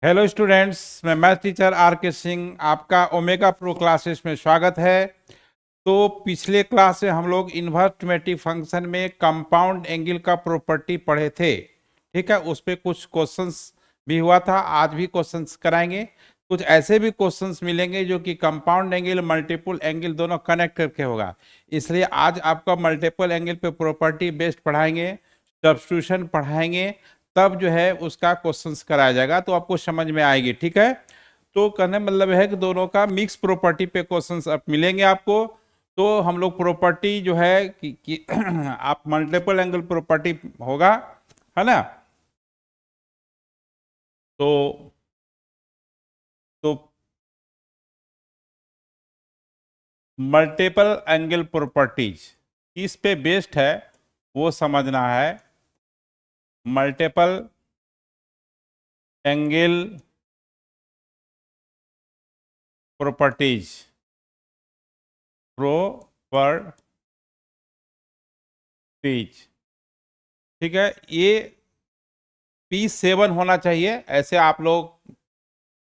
Hello students, मैं math teacher are के सिंह आपका ओमेगा प्रो क्लासेस में स्वागत है। तो पिछले क्लास से हम लोग इन्वर्स फंक्शन में कंपाउंड एंगल का प्रॉपर्टी पढ़े थे। ठीक है, उस पे कुछ क्वेश्चंस भी हुआ था, आज भी क्वेश्चंस कराएंगे। कुछ ऐसे भी क्वेश्चंस मिलेंगे जो कि कंपाउंड एंगल मल्टीपल एंगल दोनों कनेक्ट करके होगा, इसलिए आज आपका मल्टीपल एंगल पे प्रॉपर्टी बेस्ड पढ़ाएंगे, सब्स्टिट्यूशन पढ़ाएंगे, तब जो है उसका क्वेश्चंस कराया जाएगा तो आपको समझ में आएगी। ठीक है, तो कहने मतलब है कि दोनों का मिक्स प्रॉपर्टी पे क्वेश्चंस अब मिलेंगे आपको। तो हम लोग प्रॉपर्टी जो है कि आप मल्टीपल एंगल प्रॉपर्टी होगा, है ना। तो तो मल्टीपल एंगल प्रॉपर्टीज किस पे बेस्ड है वो समझना है। मल्टीपल एंगल प्रॉपर्टीज प्रॉपर्टीज, ठीक है। ये P7 होना चाहिए, ऐसे आप लोग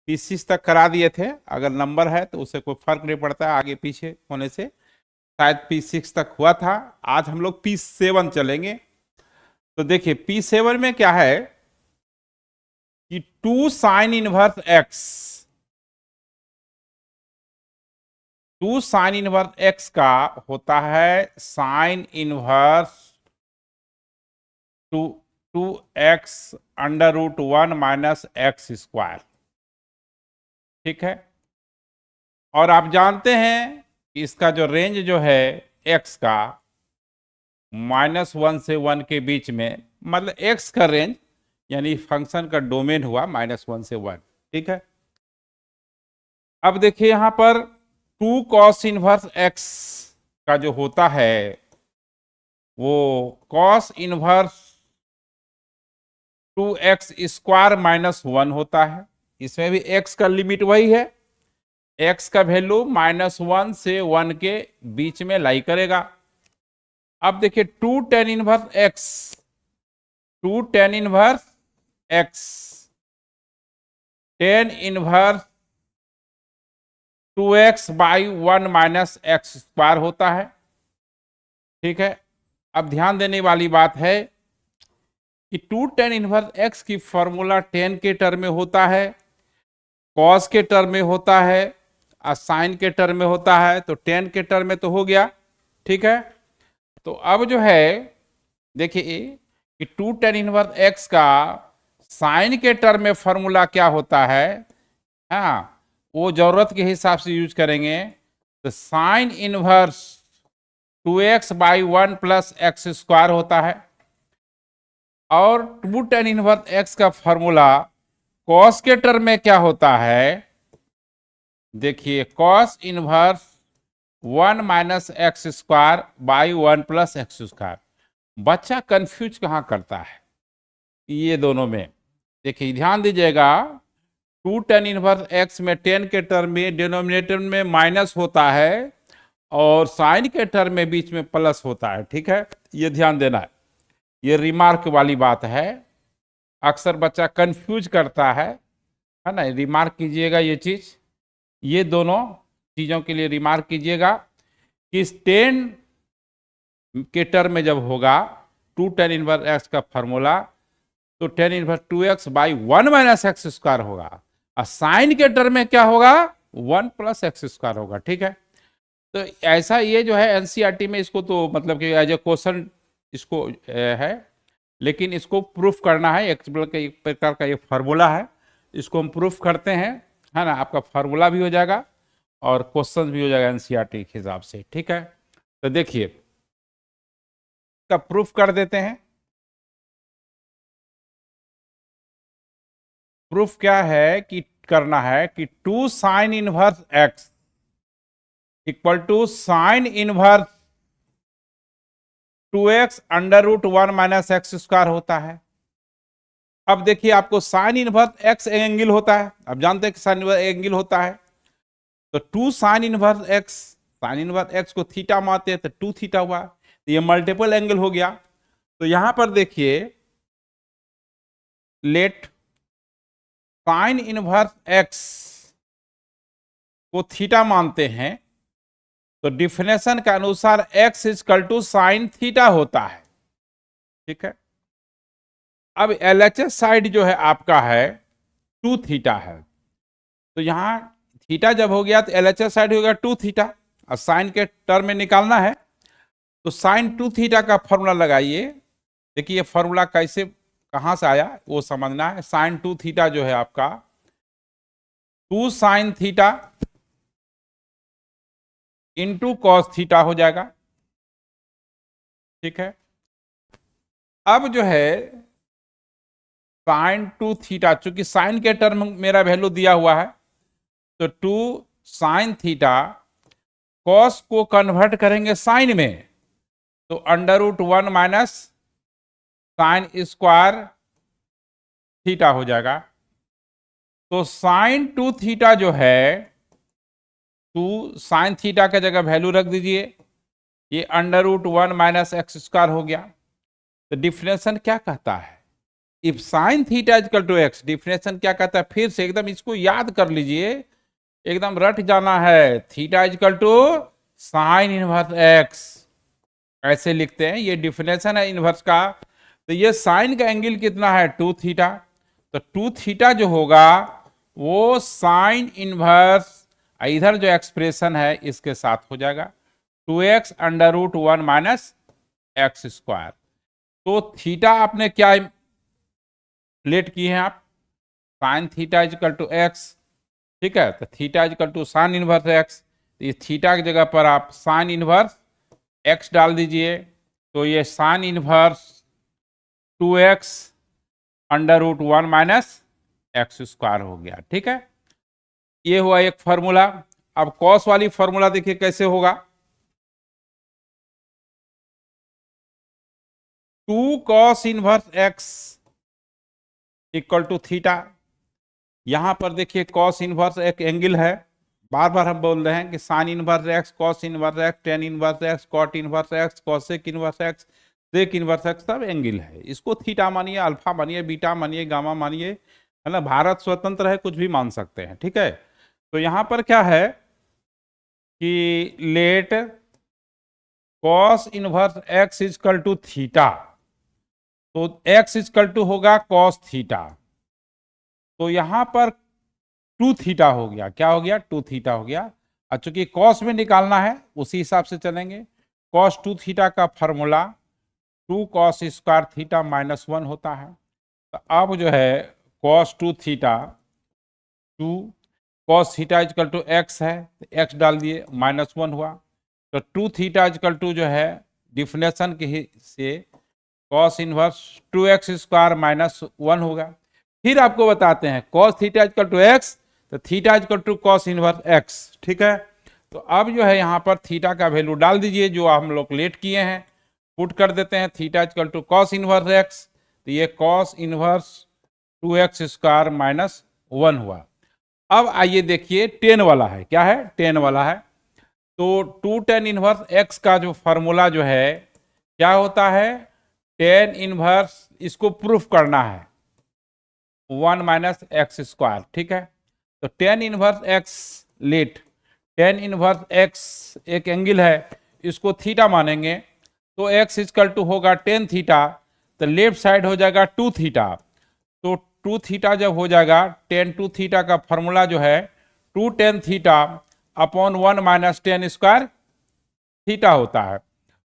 P6 तक करा दिए थे। अगर नंबर है तो उससे कोई फर्क नहीं पड़ता आगे पीछे होने से, शायद P6 तक हुआ था। आज हम लोग P7 चलेंगे। तो देखिए P7 में क्या है कि 2 sin 1x, 2 sin 1x का होता है sin 1 2x√1 - - x²। ठीक है, और आप जानते हैं कि इसका जो रेंज जो है x का -1 से 1 के बीच में, मतलब x का रेंज यानी फंक्शन का डोमेन हुआ -1 से 1। ठीक है, अब देखिए यहां पर 2 cos 1x का जो होता है वो cos 1 2x² - 1 होता है। इसमें भी x का लिमिट वही है, x का वैल्यू -1 से 1 के बीच में लाई करेगा। अब देखिए 2 tan 1x, 2 tan 1x, tan 1 2x/1 - x² होता है। ठीक है, अब ध्यान देने वाली बात है कि 2 tan 1x की फॉर्मूला tan के टर्म में होता है, cos के टर्म में होता है और साइन के टर्म में होता है। तो tan के टर्म में तो हो गया। ठीक है, तो अब जो है देखिए कि 2 tan 1x का साइन के टर्म में फॉर्मूला क्या होता है, हाँ वो जरूरत के हिसाब से यूज करेंगे। तो sin 1 2x/1 + x² होता है, और 2 tan 1x का फॉर्मूला cos के टर्म में क्या होता है, देखिए cos 1 1 - x²/1 + x²। बच्चा कंफ्यूज कहाँ करता है ये दोनों में, देखिए ध्यान दीजिएगा। 2 tan 1x में 10 के टर्म में डिनोमिनेटर में माइनस होता है और साइन के टर्म में बीच में प्लस होता है। ठीक है, ये ध्यान देना है, ये रिमार्क वाली बात है। अक्सर बच्चा कंफ्यूज करता है ना। रिमार्क कीजिएगा ये चीज, ये दोनों चीजों के लिए रिमार्क कीजिएगा कि 10 के टर्म में जब होगा 2 tan 1x का फॉर्मूला, तो tan 1 2x/1 - x² होगा, और साइन के टर्म में क्या होगा 1 + x² होगा। ठीक है, तो ऐसा ये जो है एनसीईआरटी में इसको तो मतलब कि एज ए क्वेश्चन इसको है, लेकिन इसको प्रूफ करना है। एक प्रकार का ये फार्मूला है, इसको हम प्रूफ करते हैं, है ना। आपका फार्मूला भी हो जाएगा और क्वेश्चन भी हो जाएगा एनसीईआरटी के हिसाब से। ठीक है, तो देखिए इसका प्रूफ कर देते हैं। प्रूफ क्या है कि करना है कि 2 sin 1x = sin 1 2x√1 - x² होता है। अब देखिए आपको sin 1x एंगल होता है, अब जानते हैं कि sin 1 एंगल होता है। तो 2 sin 1x, sin 1x को थीटा मानते हैं तो 2 थीटा हुआ, तो ये मल्टीपल एंगल हो गया। तो यहां पर देखिए लेट साइन इनवर्स एक्स को थीटा मानते हैं तो डिफिनेशन के अनुसार x equal to sine theta होता है। ठीक है, अब LHS साइड जो है आपका है 2 थीटा है, तो यहां थीटा जब हो गया तो LHS साइड हो गया 2 थीटा, और साइन के टर्म में निकालना है तो साइन 2 थीटा का फॉर्मूला लगाइए। देखिए फॉर्मूला कैसे कहां से आया वो समझना है। साइन 2 थीटा जो है आपका 2 sine theta into cos theta हो जाएगा। ठीक है, अब जो है साइन 2 थीटा, चूंकि साइन के टर्म मेरा वैल्यू दिया हुआ है तो 2 साइन थीटा, कॉस को कन्वर्ट करेंगे साइन में तो √1 माइनस साइन स्क्वायर थीटा हो जाएगा। तो साइन 2 थीटा जो है 2 साइन थीटा का जगह वैल्यू रख दीजिए, ये √1 माइनस एक्स स्क्वायर हो गया। तो डिफिनेशन क्या कहता है, if sine theta equal to x, definition क्या कहता है, फिर से एकदम इसको याद कर लीजिए, एकदम रट जाना है। Theta equal to sine inverse x ऐसे लिखते हैं, ये डिफिनेशन है इनवर्स का। तो ये साइन का एंगल कितना है 2 थीटा, तो 2 थीटा जो होगा वो साइन इनवर्स, इधर जो एक्सप्रेशन है इसके साथ हो जाएगा 2x √1 माइनस एक्स स्क्वायर। तो थीटा आपने क्या लेट की है आप, sine theta equal to x. ठीक है, तो theta equal to sine inverse x, तो ये थीटा की जगह पर आप साइन इनवर्स एक्स डाल दीजिए, तो ये sine inverse 2x √1 minus x square हो गया। ठीक है, ये हुआ एक फॉर्मूला। अब कॉस वाली फॉर्मूला देखिए कैसे होगा, 2 cos inverse x equal to theta. यहां पर देखिए कॉस इनवर्स एक एंगल है, बार बार हम बोल रहे हैं कि sine inverse x, cos inverse x, tan inverse x, cot inverse x, cosec inverse x, sec inverse x, सब एंगल है। इसको थीटा मानिए, अल्फा मानिए, बीटा मानिए, गामा मानिए, है ना, भारत स्वतंत्र है, कुछ भी मान सकते हैं। ठीक है, तो यहां पर क्या है कि let cos inverse x equal to theta, तो x इक्वल टू होगा कॉस थीटा, तो यहां पर 2 थीटा हो गया, क्या हो गया 2 थीटा हो गया। और चूंकि कॉस में निकालना है उसी हिसाब से चलेंगे, कॉस 2 थीटा का फॉर्मूला 2 कॉस स्क्वायर थीटा -1 होता है। तो अब जो है cos 2 theta 2 cos theta equal to x है, तो एक्स डाल दिए -1 हुआ, तो 2 थीटा इक्वल टू जो है डिफिनेशन के से कॉस इनवर्स 2x स्क्वायर -1 होगा। फिर आपको बताते हैं cos theta equal to x, तो theta equal to cos inverse x. ठीक है, तो अब जो है यहाँ पर थीटा का वैल्यू डाल दीजिए जो हम लोग लेट किए हैं, पुट कर देते हैं theta equal to cos inverse x, तो ये कॉस इनवर्स 2x स्क्वायर -1 हुआ। अब आइए देखिए टेन वाला है, क्या है टेन वाला है, तो 2 टेन इनवर्स एक्स का जो फॉर्मूला जो है क्या होता है, टेन इनवर्स, इसको प्रूफ करना है 1 माइनस एक्स स्क्वायर। ठीक है, तो tan inverse x let, tan inverse x एक एंगल है, इसको थीटा मानेंगे, तो एक्स इक्वल टू होगा टेन थीटा, तो लेफ्ट साइड हो जाएगा 2 थीटा, तो 2 थीटा जब हो जाएगा, टेन 2 थीटा का फॉर्मूला जो है 2 tan theta upon 1 minus tan square theta होता है।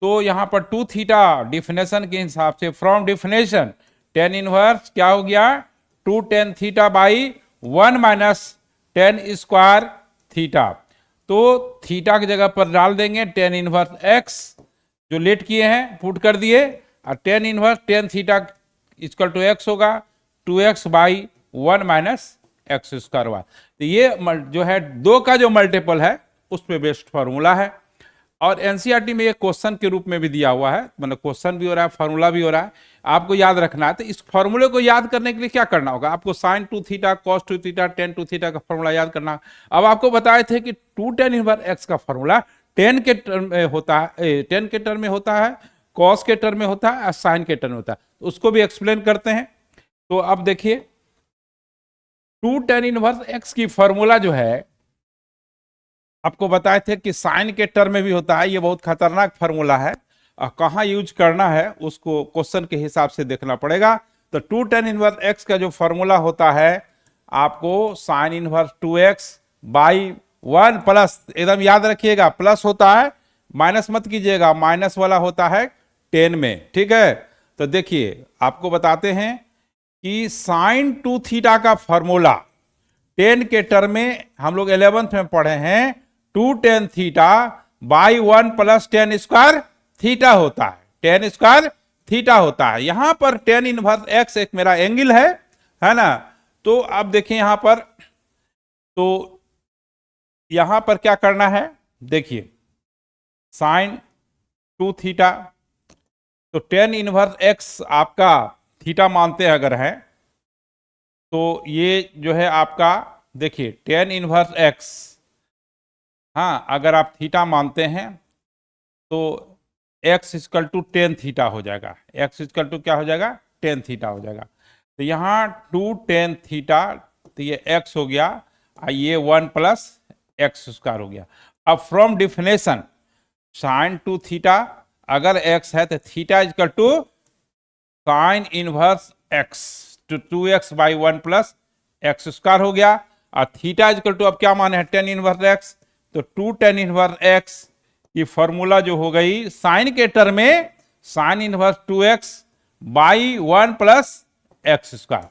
तो यहां पर 2 थीटा डिफिनेशन के हिसाब से, फ्रॉम डिफिनेशन टेन इनवर्स क्या हो गया 2 tan theta by 1 minus tan square theta, तो थीटा की जगह पर डाल देंगे टेन इनवर्स एक्स जो लेट किए हैं, पुट कर दिए, और tan inverse tan theta equal to x होगा 2x by 1 minus x square y. तो ये जो है 2 का जो मल्टीपल है उस पर बेस्ड फॉर्मूला है, और एनसीईआरटी में ये क्वेश्चन के रूप में भी दिया हुआ है, मतलब क्वेश्चन भी हो रहा है, फॉर्मूला भी हो रहा है, आपको याद रखना है। तो इस फॉर्मूले को याद करने के लिए क्या करना होगा, आपको sine 2 theta cos 2 theta tan 2 theta का फॉर्मूला याद करना। अब आपको बताए थे कि 2 टेन इनवर्स एक्स का फॉर्मूला टेन के टर्म में होता है, टेन के टर्म में होता है, कॉस के टर्म में होता है और साइन के टर्म में होता है, तो उसको भी एक्सप्लेन करते हैं। तो अब देखिए टू टेन इनवर्स एक्स की फॉर्मूला जो है आपको बताए थे कि साइन के टर्म में भी होता है, ये बहुत खतरनाक फॉर्मूला है और कहाँ यूज करना है उसको क्वेश्चन के हिसाब से देखना पड़ेगा। तो टू टेन इनवर्स एक्स का जो फॉर्मूला होता है आपको sine inverse 2x by 1 plus, एकदम याद रखिएगा प्लस होता है, माइनस मत कीजिएगा, माइनस वाला होता है 10 में, ठीक है। तो देखिए आपको बताते हैं कि साइन 2 थीटा का फॉर्मूला 10 के टर्म में हम लोग 11th में पढ़े हैं, 2 tan theta by 1 plus ten square theta होता है, टेन स्क्वायर थीटा होता है। यहां पर टेन इनवर्स एक्स एक मेरा एंगल है ना। तो अब देखिए यहां पर, तो यहां पर क्या करना है, देखिए साइन 2 थीटा, तो टेन इनवर्स एक्स आपका थीटा मानते हैं अगर है तो ये जो है आपका देखिए टेन इनवर्स एक्स, हाँ अगर आप थीटा मानते हैं तो x equal to tan theta हो जाएगा, एक्स इक्वल टू क्या हो जाएगा, टेन थीटा हो जाएगा। तो यहाँ 2 tan थीटा, तो ये एक्स हो गया और ये 1 प्लस एक्स स्क्वायर हो गया। अब फ्रॉम डिफिनेशन साइन 2 थीटा अगर एक्स है तो theta equal to sine inverse x, तो 2x by 1 plus x square हो गया और थीटा इक्वल टू अब क्या माने हैं, टेन इनवर्स एक्स, तो 2 tan इनवर्स एक्स की फॉर्मूला जो हो गई साइन के टर्म में sine inverse 2x by 1 plus x square.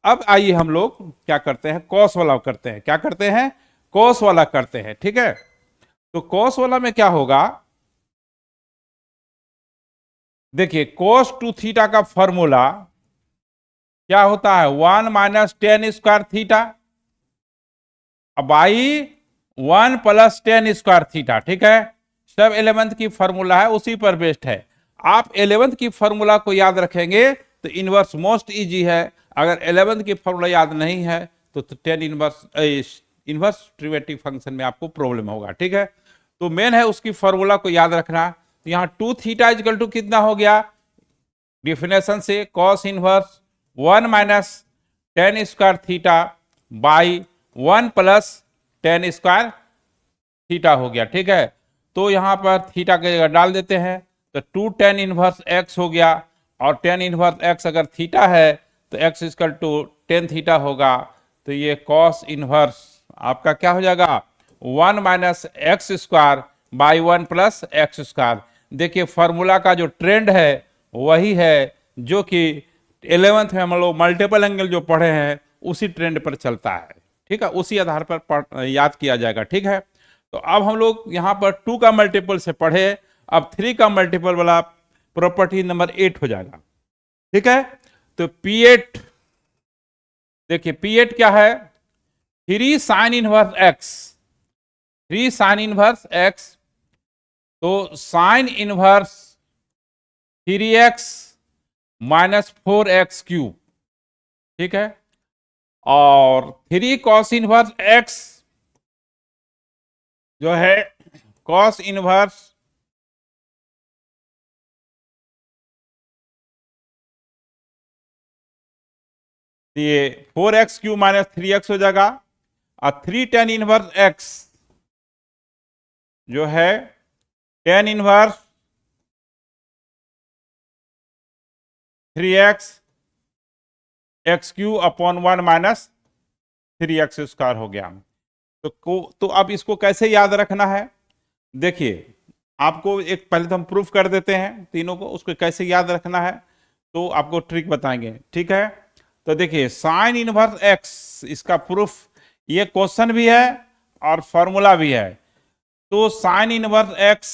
अब आइए हम लोग क्या करते हैं, कॉस वाला करते हैं, क्या करते हैं, कॉस वाला करते हैं, ठीक है। तो कॉस वाला में क्या होगा, देखिए cos 2 थीटा का फॉर्मूला क्या होता है, 1 minus tan square theta by 1 plus ten square theta, ठीक है। सब 11th की फॉर्मूला है, उसी पर बेस्ड है। आप 11th की फॉर्मूला को याद रखेंगे तो इनवर्स मोस्ट इजी है, अगर 11th की फॉर्मूला याद नहीं है तो टेन इनवर्स डेरिवेटिव फंक्शन में आपको प्रॉब्लम होगा, ठीक है। तो मेन है उसकी फॉर्मूला को याद रखना। तो यहाँ 2 थीटा इक्वल टू कितना हो गया, डिफिनेशन से cos inverse 1 minus tan square theta by 1 plus ten square theta हो गया, ठीक है। तो यहां पर थीटा की जगह डाल देते हैं, तो 2 tan इनवर्स एक्स हो गया और tan इनवर्स एक्स अगर थीटा है तो x equal to tan theta होगा। तो ये कॉस इनवर्स आपका क्या हो जाएगा, 1 minus x square by 1 plus x square. देखिए फॉर्मूला का जो ट्रेंड है वही है जो कि 11th में हम लोग मल्टीपल एंगल जो पढ़े हैं उसी ट्रेंड पर चलता है, ठीक है, उसी आधार पर याद किया जाएगा, ठीक है। तो अब हम लोग यहाँ पर 2 का मल्टीपल से पढ़े, अब 3 का मल्टीपल वाला प्रॉपर्टी नंबर 8 हो जाएगा, ठीक है। तो P8 देखिए P8 क्या है, 3 sine inverse x, 3 sine inverse x, तो sine inverse 3x minus 4x cube, ठीक है, और 3 कॉस इनवर्स x जो है कॉस इनवर्स ये 4x क्यूब माइनस 3x हो जाएगा और 3 tan इनवर्स x जो है tan inverse 3x x cube upon 1 minus 3x square हो गया। तो अब इसको कैसे याद रखना है, देखिए आपको एक पहले तो हम प्रूफ कर देते हैं तीनों को, उसको कैसे याद रखना है तो आपको ट्रिक बताएंगे, ठीक है। तो देखिए साइन इनवर्स एक्स, इसका प्रूफ ये क्वेश्चन भी है और फॉर्मूला भी है। तो साइन इनवर्स एक्स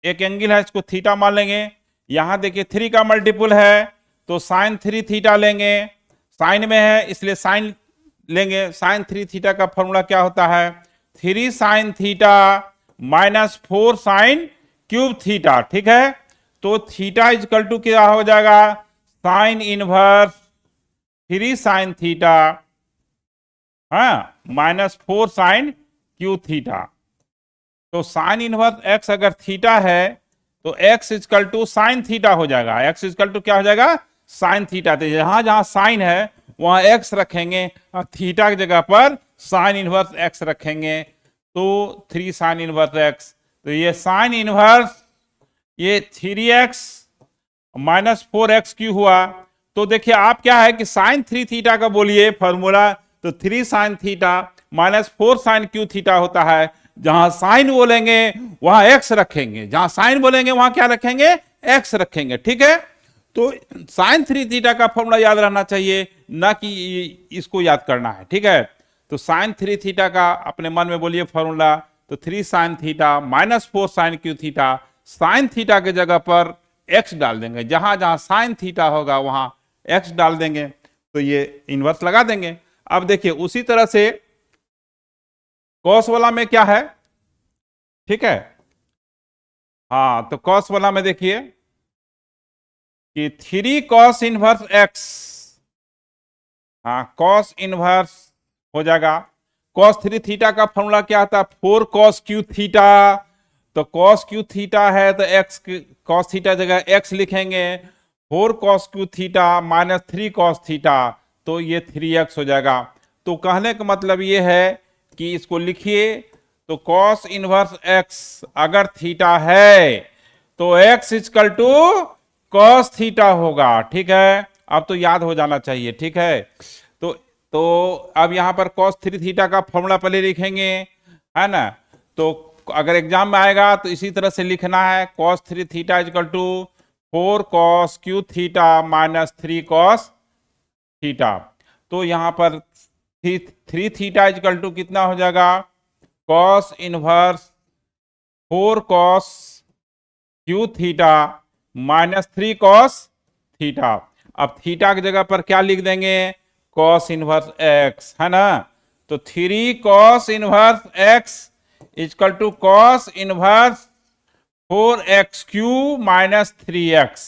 एक एंगल है, इसको थीटा मान लेंगे, यहां देखिए 3 का मल्टीपल है तो साइन 3 थीटा लेंगे, साइन में है इसलिए साइन लेंगे। साइन 3 थीटा का फॉर्मूला क्या होता है, 3 sine theta minus 4 sine cube theta, ठीक है। तो थीटा इक्वल टू क्या हो जाएगा, साइन इनवर्स 3 साइन थीटा, हाँ, माइनस 4 साइन क्यूब थीटा। तो साइन इनवर्स एक्स अगर थीटा है तो x equal to sine theta हो जाएगा, एक्स इक्वल टू क्या हो जाएगा, साइन थीटा। तो जहां जहां साइन है वहां एक्स रखेंगे और थीटा की जगह पर साइन इनवर्स एक्स रखेंगे, तो 3 साइन इनवर्स एक्स। तो ये साइन इनवर्स ये 3x माइनस 4x क्यू हुआ। तो देखिए आप क्या है कि साइन 3 थीटा का बोलिए फॉर्मूला, तो 3 sine theta minus 4 sine cube theta होता है। जहां साइन बोलेंगे वहां एक्स रखेंगे, जहां साइन बोलेंगे वहां क्या रखेंगे, एक्स रखेंगे, ठीक है। तो साइन 3 थीटा का फॉर्मूला याद रहना चाहिए, ना कि इसको याद करना है, ठीक है। तो साइन 3 थीटा का अपने मन में बोलिए फॉर्मूला, तो 3 sine theta minus 4 sine cube theta. Sine theta के जगह पर एक्स डाल देंगे, जहां जहां साइन थीटा होगा वहां एक्स डाल देंगे, तो ये इनवर्स लगा देंगे। अब देखिए उसी तरह से कॉस वाला में क्या है, ठीक है। हाँ, तो कॉस वाला में देखिए कि 3 कॉस इनवर्स एक्स, हाँ कॉस इनवर्स हो जाएगा। कॉस 3 थीटा का फॉर्मूला क्या आता है, 4 कॉस क्यू थीटा। तो कॉस क्यू थीटा है तो एक्स कॉस थीटा जगह एक्स लिखेंगे, 4 cos cube theta minus 3 cos theta, तो ये 3x हो जाएगा। तो कहने का मतलब ये है कि इसको लिखिए, तो कॉस इनवर्स एक्स अगर थीटा है तो x equal to cos theta होगा, ठीक है। अब तो याद हो जाना चाहिए, ठीक है। तो अब यहां पर कॉस 3 थीटा का फॉर्मूला पहले लिखेंगे, है ना। तो अगर एग्जाम में आएगा तो इसी तरह से लिखना है, cos 3 theta equal to 4 cos cube theta minus 3 cos theta. तो यहां पर 3 थीटा इक्वल टू कितना हो जाएगा, cos inverse 4 cos cube theta minus 3 cos theta. अब थीटा की जगह पर क्या लिख देंगे, कॉस इनवर्स एक्स, है ना। तो 3 cos inverse x equal to cos inverse 4x cube minus 3x,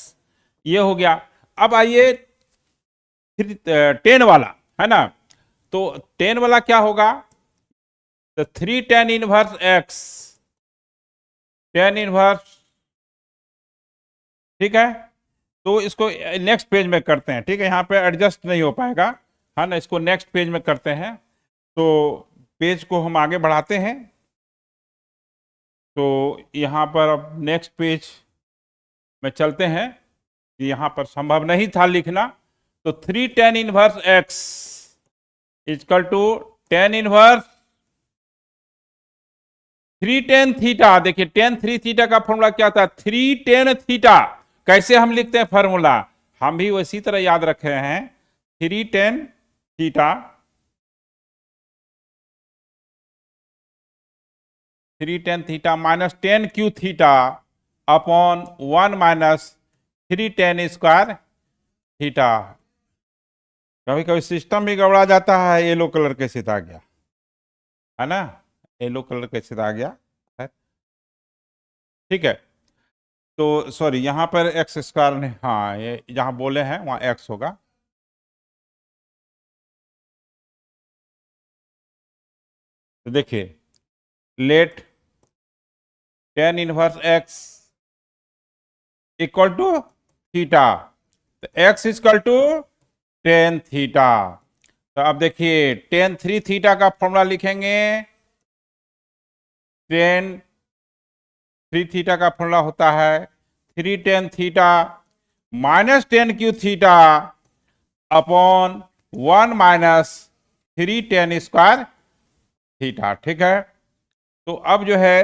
ये हो गया। अब आइए 10 वाला, है ना। तो 10 वाला क्या होगा, तो 3 tan inverse x, tan inverse, ठीक है। तो इसको नेक्स्ट पेज में करते हैं, ठीक है। यहाँ पे एडजस्ट नहीं हो पाएगा, है ना। इसको नेक्स्ट पेज में करते हैं, तो पेज को हम आगे बढ़ाते हैं। तो यहाँ पर अब नेक्स्ट पेज में चलते हैं, कि यहाँ पर संभव नहीं था लिखना। तो 3 tan inverse x equal to tan inverse 3 tan theta. देखिए tan 3 थीटा का फॉर्मूला क्या था, 3 tan थीटा। कैसे हम लिखते हैं फॉर्मूला, हम भी उसी तरह याद रखे हैं, 3 tan theta 3 tan theta minus 10 cube theta upon 1 minus 3 tan square theta. कभी कभी सिस्टम भी गड़बड़ा जाता है, येलो कलर कैसे आ गया, है ना, येलो कलर कैसे आ गया, ठीक है। तो सॉरी यहाँ पर एक्स स्क्वायर ने, हाँ ये जहां बोले हैं वहां एक्स होगा। तो देखिए let tan inverse x equal to theta, तो x equal to tan theta. तो अब देखिए tan 3 थीटा का फॉर्मूला लिखेंगे, tan 3 थीटा का फॉर्मूला होता है 3 tan theta minus 10 cube theta upon 1 minus 3 tan square theta, ठीक है। तो अब जो है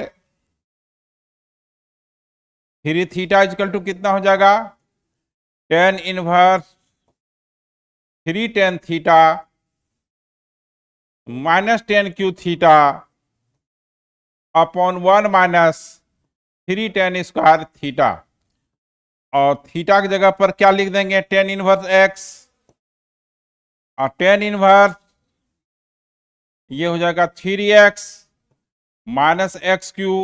3 थीटा इक्वल टू कितना हो जाएगा, tan inverse 3 tan theta minus 10 cube theta upon 1 minus 3 tan square theta. और थीटा की जगह पर क्या लिख देंगे, tan इनवर्स एक्स, और tan इनवर्स ये हो जाएगा 3x minus x Q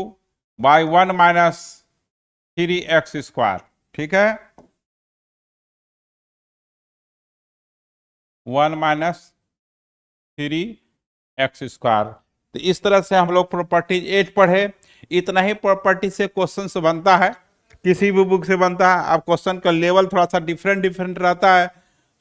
by 1 minus 3x square, ठीक है, 1 माइनस 3x स्क्वायर। तो इस तरह से हम लोग प्रॉपर्टीज 8 पढ़े। इतना ही प्रॉपर्टी से क्वेश्चन से बनता है, किसी भी बुक से बनता है। अब क्वेश्चन का लेवल थोड़ा सा डिफरेंट रहता है,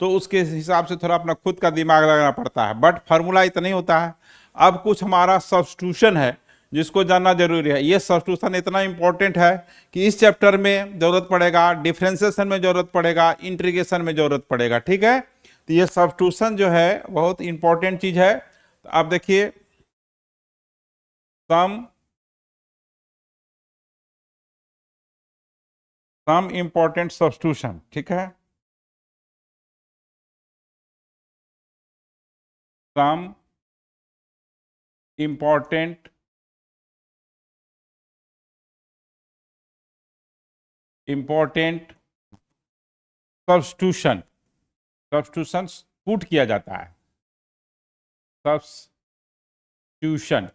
तो उसके हिसाब से थोड़ा अपना खुद का दिमाग लगाना पड़ता है, बट फार्मूला इतना ही होता है। अब कुछ हमारा सब्स्टिट्यूशन है जिसको जानना जरूरी है। ये सब्स्टिट्यूशन इतना इंपॉर्टेंट है कि इस चैप्टर में जरूरत पड़ेगा, डिफरेंशिएशन में जरूरत पड़ेगा, इंटीग्रेशन में जरूरत पड़ेगा, ठीक है। तो ये सब्स्टिट्यूशन जो है बहुत इंपॉर्टेंट चीज है। तो आप देखिए सम इंपॉर्टेंट सब्स्टिट्यूशन, ठीक है। Some important substitution, substitution put किया जाता है, सब्स्टिट्यूशन,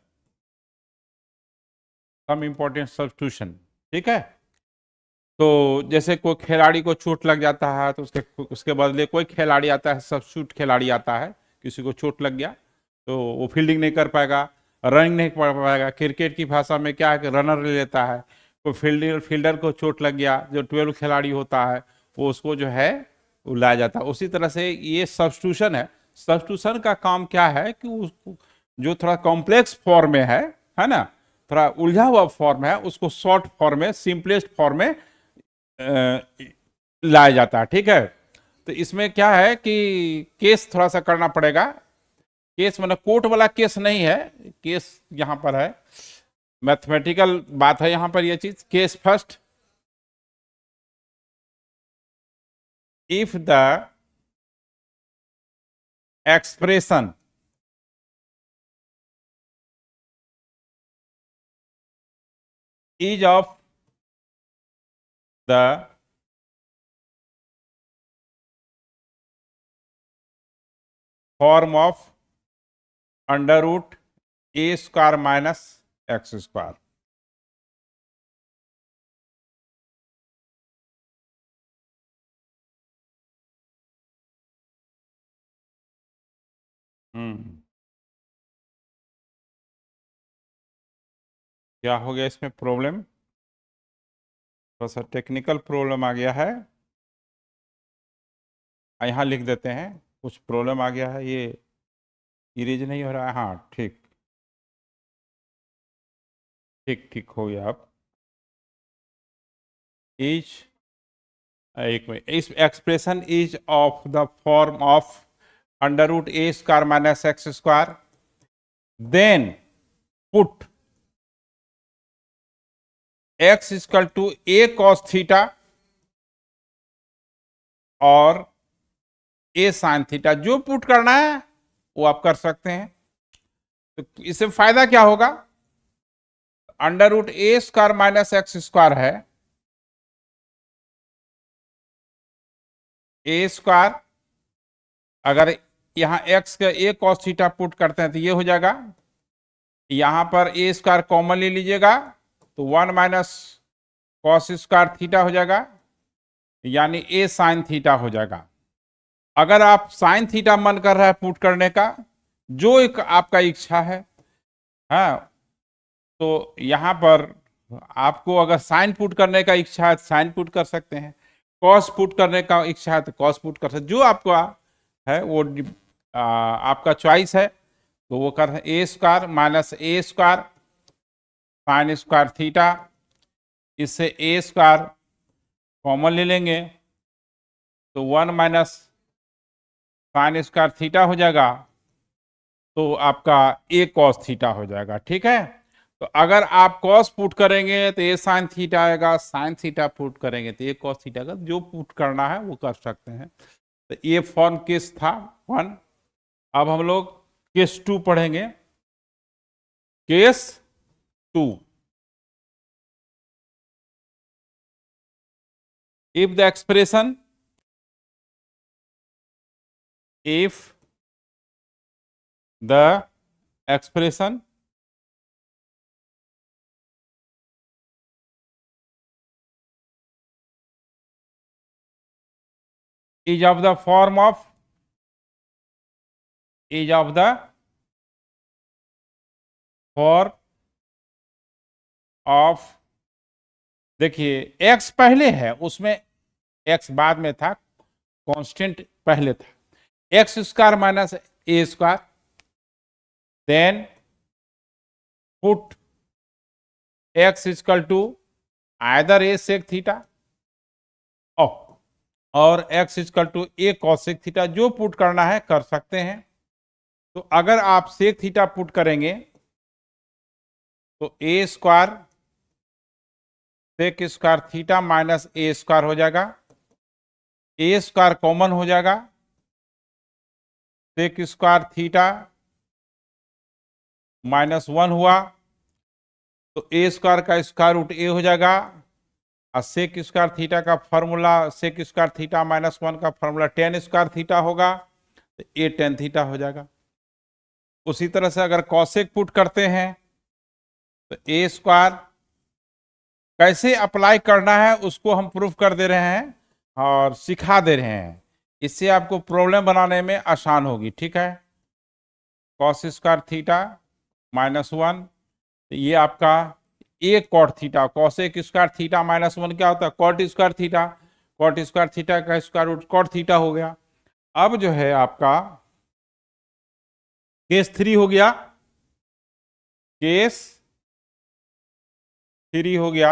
सम इंपॉर्टेंट सब्स्टिट्यूशन, ठीक है। तो जैसे कोई खिलाड़ी को चोट लग जाता है तो उसके बदले कोई खिलाड़ी आता है, सब्स्टिट्यूट खिलाड़ी आता है, किसी को चोट लग गया तो वो फील्डिंग नहीं कर पाएगा, रनिंग नहीं कर पाएगा। क्रिकेट की भाषा में क्या है कि रनर ले लेता है। कोई फील्डर को चोट लग गया, जो 12 खिलाड़ी होता है वो उसको जो है वो लाया जाता है। उसी तरह से ये सब्स्टिट्यूशन है। सब्स्टिट्यूशन का काम क्या है कि उसको जो थोड़ा कॉम्प्लेक्स फॉर्म में है ना, थोड़ा उलझा हुआ फॉर्म है, उसको शॉर्ट फॉर्म में, सिंपलेस्ट फॉर्म में लाया जाता है, ठीक है। तो इसमें क्या है कि केस थोड़ा सा करना पड़ेगा। केस मतलब कोर्ट वाला केस नहीं है, केस यहां पर है, मैथमेटिकल बात है यहां पर ये चीज। Case first, if the expression is of the form of under root a square minus x square. क्या हो गया इसमें प्रॉब्लम, थोड़ा सा टेक्निकल प्रॉब्लम आ गया है। यहाँ लिख देते हैं, कुछ प्रॉब्लम आ गया है, ये इरेज नहीं हो रहा है। हाँ ठीक ठीक ठीक हो गया। अब इज, एक मिनट, इस expression is of the form of under root a square minus x square, then put x equal to a cos theta और ए साइन थीटा। जो पुट करना है वो आप कर सकते हैं। तो इससे फायदा क्या होगा, under root a square minus x square है, ए स्क्वायर, अगर यहां एक्स का ए कॉस थीटा पुट करते हैं तो ये हो जाएगा, यहां पर ए स्क्वायर कॉमन ले लीजिएगा तो 1 माइनस कॉस स्क्वायर थीटा हो जाएगा, यानी ए साइन थीटा हो जाएगा। अगर आप साइन थीटा मन कर रहा है पुट करने का, जो एक आपका इच्छा है, हाँ, तो यहां पर आपको अगर साइन पुट करने का इच्छा है तो साइन पुट कर सकते हैं, कॉस पुट करने का इच्छा है तो कॉस पुट कर सकते, जो आपका है वो आपका चॉइस है। तो वो कर ए square minus a square sine square theta, इससे ए स्क्वायर कॉमन ले लेंगे तो 1 माइनस साइन स्क्वायर थीटा हो जाएगा, तो आपका ए कॉस थीटा हो जाएगा, ठीक है। तो अगर आप कॉस पुट करेंगे तो ए साइन थीटा आएगा, साइन थीटा पुट करेंगे तो ए कॉस थीटा का, जो पुट करना है वो कर सकते हैं। तो ये फॉर्म केस था 1। अब हम लोग केस 2 पढ़ेंगे। Case 2, if the expression, if the expression is of the form of, is of the form of, देखिए x पहले है, उसमें x बाद में था, कांस्टेंट पहले था x square minus a square, then put x equal to either a sec theta और x equal to a cosec theta, जो पुट करना है कर सकते हैं। तो अगर आप सेक थीटा पुट करेंगे तो a square sec square theta minus a square हो जाएगा, ए स्क्वायर कॉमन हो जाएगा, सेक स्क्वायर थीटा -1 हुआ तो ए स्क्वायर का स्क्वायर रूट ए हो जाएगा, और सेक स्क्वायर थीटा का फॉर्मूला सेक स्क्वायर थीटा -1 का फॉर्मूला टेन स्क्वायर थीटा होगा, तो ए टेन थीटा हो जाएगा। उसी तरह से अगर कॉसेक पुट करते हैं तो ए स्क्वायर कैसे अप्लाई करना है उसको हम प्रूफ कर दे रहे हैं और सिखा दे रहे हैं, इससे आपको प्रॉब्लम बनाने में आसान होगी। ठीक है, कॉस स्क्वायर थीटा -1, तो ये आपका a cot theta, cosec square theta -1 क्या होता है cot square theta, cot square theta का स्क्वायर रूट कॉट थीटा हो गया। अब जो है आपका केस 3 हो गया, केस 3 हो गया,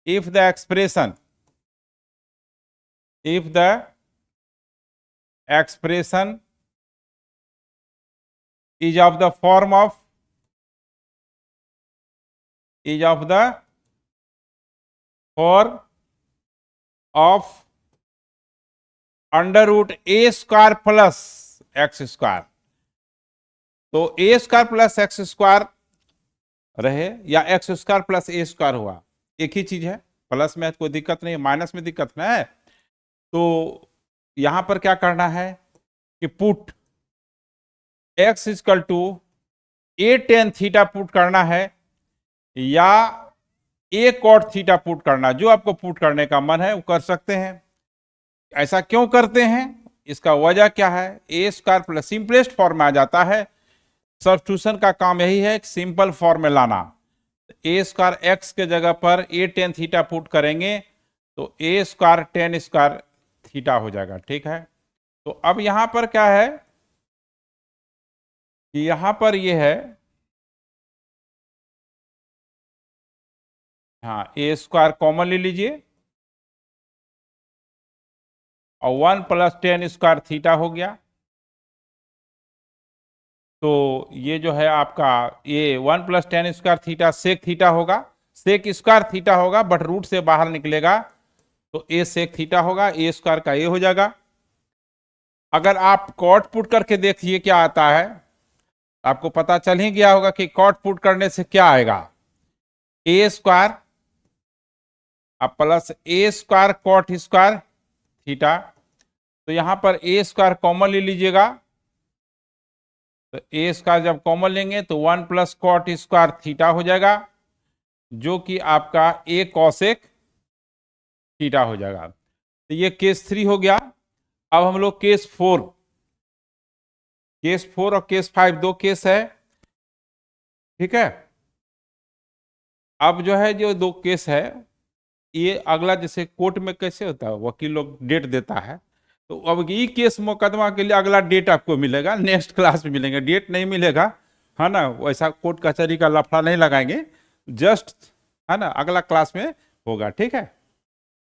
if the expression is of the form of under root a square plus x square, तो a square plus x square रहे या x square plus a square हुआ, एक ही चीज है, प्लस में कोई दिक्कत नहीं, माइनस में दिक्कत ना है। तो यहां पर क्या करना है कि put x equal to a tan theta put करना है या ए कॉट थीटा पुट करना, जो आपको पुट करने का मन है वो कर सकते हैं। ऐसा क्यों करते हैं, इसका वजह क्या है, ए स्क्वायर प्लस सिंपलेस्ट फॉर्म में आ जाता है, सब्स्टिट्यूशन का काम यही है सिंपल फॉर्म में लाना। ए स्क्वायर एक्स के जगह पर ए टेन थीटा पुट करेंगे तो a square ten square theta हो जाएगा। ठीक है, तो अब यहां पर क्या है कि यहां पर ये है, हाँ ए स्क्वायर कॉमन ले लीजिए और 1 + 10 स्क्वायर थीटा हो गया, तो ये जो है आपका ये 1 + 10 स्क्वायर थीटा सेक थीटा होगा, सेक स्क्वायर थीटा होगा बट रूट से बाहर निकलेगा तो ए सेक थीटा होगा, ए स्क्वायर का ए हो जाएगा। अगर आप कॉट पुट करके देखिए क्या आता है, आपको पता चल ही गया होगा कि कॉट पुट करने से क्या आएगा, ए स्क्वायर अब plus a square cot square theta, तो यहां पर ए स्क्वायर कॉमन ले लीजिएगा, तो ए स्क्वायर जब कॉमन लेंगे तो 1 + कॉट स्क्वायर थीटा हो जाएगा, जो कि आपका ए कॉसेक थीटा हो जाएगा। तो ये केस 3 हो गया। अब हम लोग केस 4 और केस 5 दो केस है। ठीक है, अब जो है जो दो केस है, ये अगला जैसे कोर्ट में कैसे होता है वकील लोग डेट देता है, तो अब ये केस मुकदमा के लिए अगला डेट आपको मिलेगा, नेक्स्ट क्लास में मिलेंगे, डेट नहीं मिलेगा, है ना, वैसा कोर्ट कचहरी का लफड़ा नहीं लगाएंगे, जस्ट है ना अगला क्लास में होगा। ठीक है।